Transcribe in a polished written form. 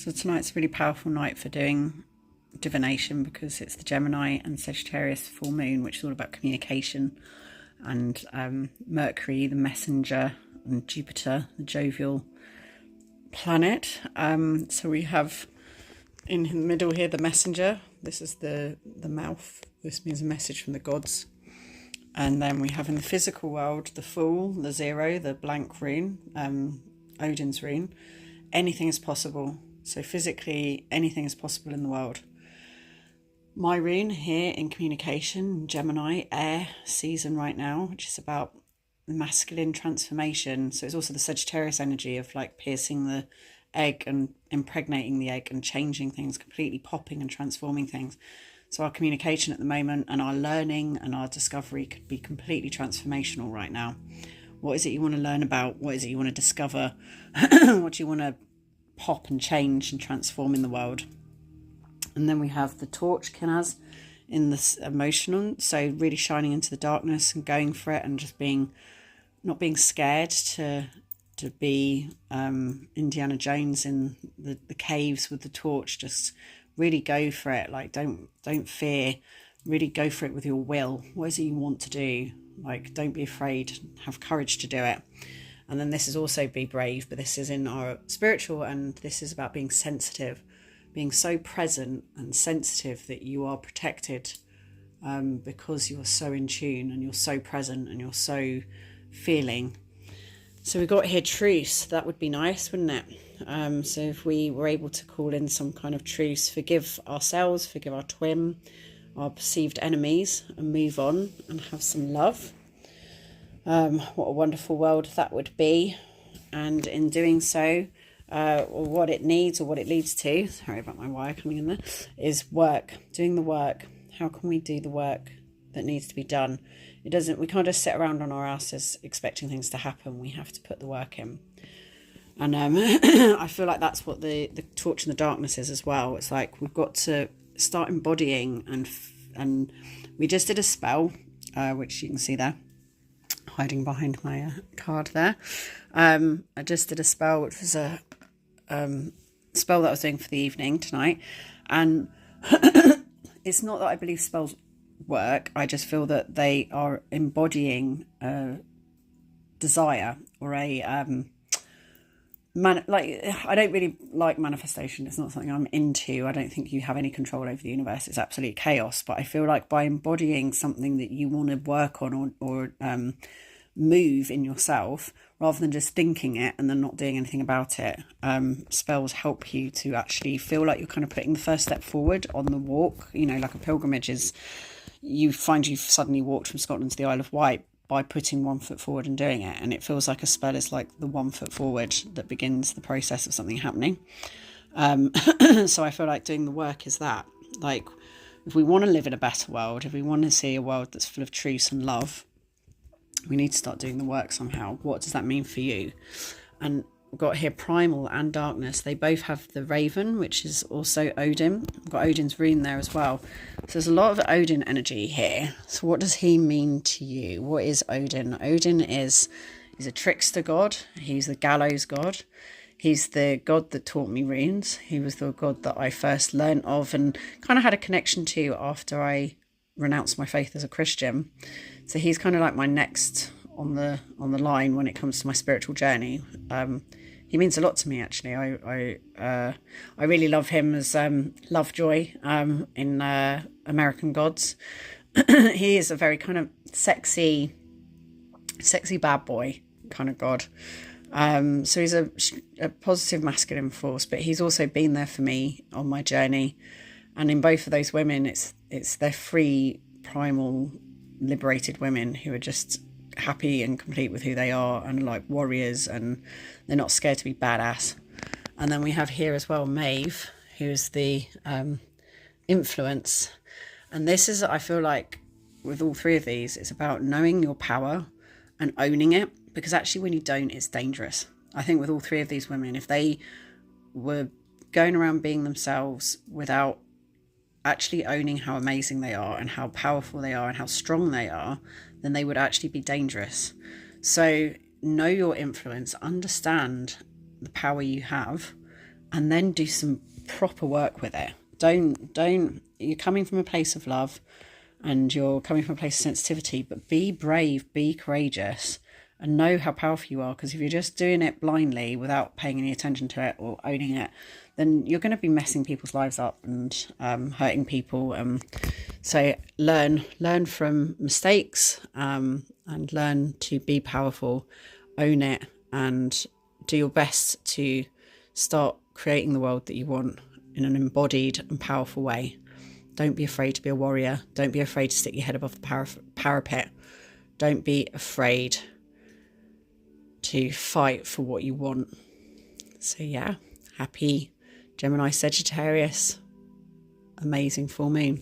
So tonight's a really powerful night for doing divination because it's the Gemini and Sagittarius full moon, which is all about communication, and Mercury, the messenger, and Jupiter, the jovial planet. So we have in the middle here the messenger. This is the mouth. This means a message from the gods. And then we have in the physical world the Fool, the Zero, the blank rune, Odin's rune. Anything is possible. So physically, anything is possible in the world. My rune here in communication, Gemini, air season right now, which is about the masculine transformation. So it's also the Sagittarius energy of like piercing the egg and impregnating the egg and changing things, completely popping and transforming things. So our communication at the moment and our learning and our discovery could be completely transformational right now. What is it you want to learn about? What is it you want to discover? What do you want to pop and change and transform in the world? And then we have the torch Kinaz in this emotional, so really shining into the darkness and going for it and just not being scared to be Indiana Jones in the caves with the torch. Just really go for it. Like don't fear, really go for it with your will. What is it you want to do? Like don't be afraid, have courage to do it. And then this is also be brave, but this is in our spiritual, and this is about being sensitive, being so present and sensitive that you are protected because you're so in tune and you're so present and you're so feeling. So we got here truce. That would be nice, wouldn't it? So if we were able to call in some kind of truce, forgive ourselves, forgive our twin, our perceived enemies, and move on and have some love. What a wonderful world that would be. And in doing so, or what it needs or what it leads to, sorry about my wire coming in there, is work, doing the work. How can we do the work that needs to be done? We can't just sit around on our asses expecting things to happen. We have to put the work in. And I feel like that's what the torch in the darkness is as well. It's like we've got to start embodying, and we just did a spell, which you can see there, hiding behind my card there. I just did a spell, which was a spell that I was doing for the evening tonight, and it's not that I believe spells work. I just feel that they are embodying a desire or a I don't really like manifestation. It's not something I'm into. I don't think you have any control over the universe. It's absolute chaos. But I feel like by embodying something that you want to work on or move in yourself, rather than just thinking it and then not doing anything about it, spells help you to actually feel like you're kind of putting the first step forward on the walk. You know, like a pilgrimage is, you find you've suddenly walked from Scotland to the Isle of Wight by putting 1 foot forward and doing it. And it feels like a spell is like the 1 foot forward that begins the process of something happening. So I feel like doing the work is that. Like, if we want to live in a better world, if we want to see a world that's full of truth and love, we need to start doing the work somehow. What does that mean for you? And we've got here primal and darkness. They both have the raven, which is also Odin. We've got Odin's rune there as well. So there's a lot of Odin energy here. So what does he mean to you? What is Odin? Odin he's a trickster god. He's the gallows god. He's the god that taught me runes. He was the god that I first learnt of and kind of had a connection to after I renounced my faith as a Christian. So he's kind of like my next on the line when it comes to my spiritual journey. He means a lot to me, actually. I really love him as Lovejoy in American Gods. He is a very kind of sexy bad boy kind of god. So he's a positive masculine force, but he's also been there for me on my journey. And in both of those women, they're free, primal, liberated women who are just happy and complete with who they are and like warriors, and they're not scared to be badass. And then we have here as well Maeve, who's the influence. And this is, I feel like with all three of these, it's about knowing your power and owning it, because actually when you don't, it's dangerous. I think with all three of these women, if they were going around being themselves without actually owning how amazing they are and how powerful they are and how strong they are, then they would actually be dangerous. So know your influence, understand the power you have, and then do some proper work with it. You're coming from a place of love and you're coming from a place of sensitivity, but be brave, be courageous, and know how powerful you are. Because if you're just doing it blindly without paying any attention to it or owning it, then you're going to be messing people's lives up and hurting people. So learn from mistakes, and learn to be powerful, own it, and do your best to start creating the world that you want in an embodied and powerful way. Don't be afraid to be a warrior. Don't be afraid to stick your head above the parapet. Don't be afraid to fight for what you want. So yeah, happy Gemini Sagittarius. Amazing full moon.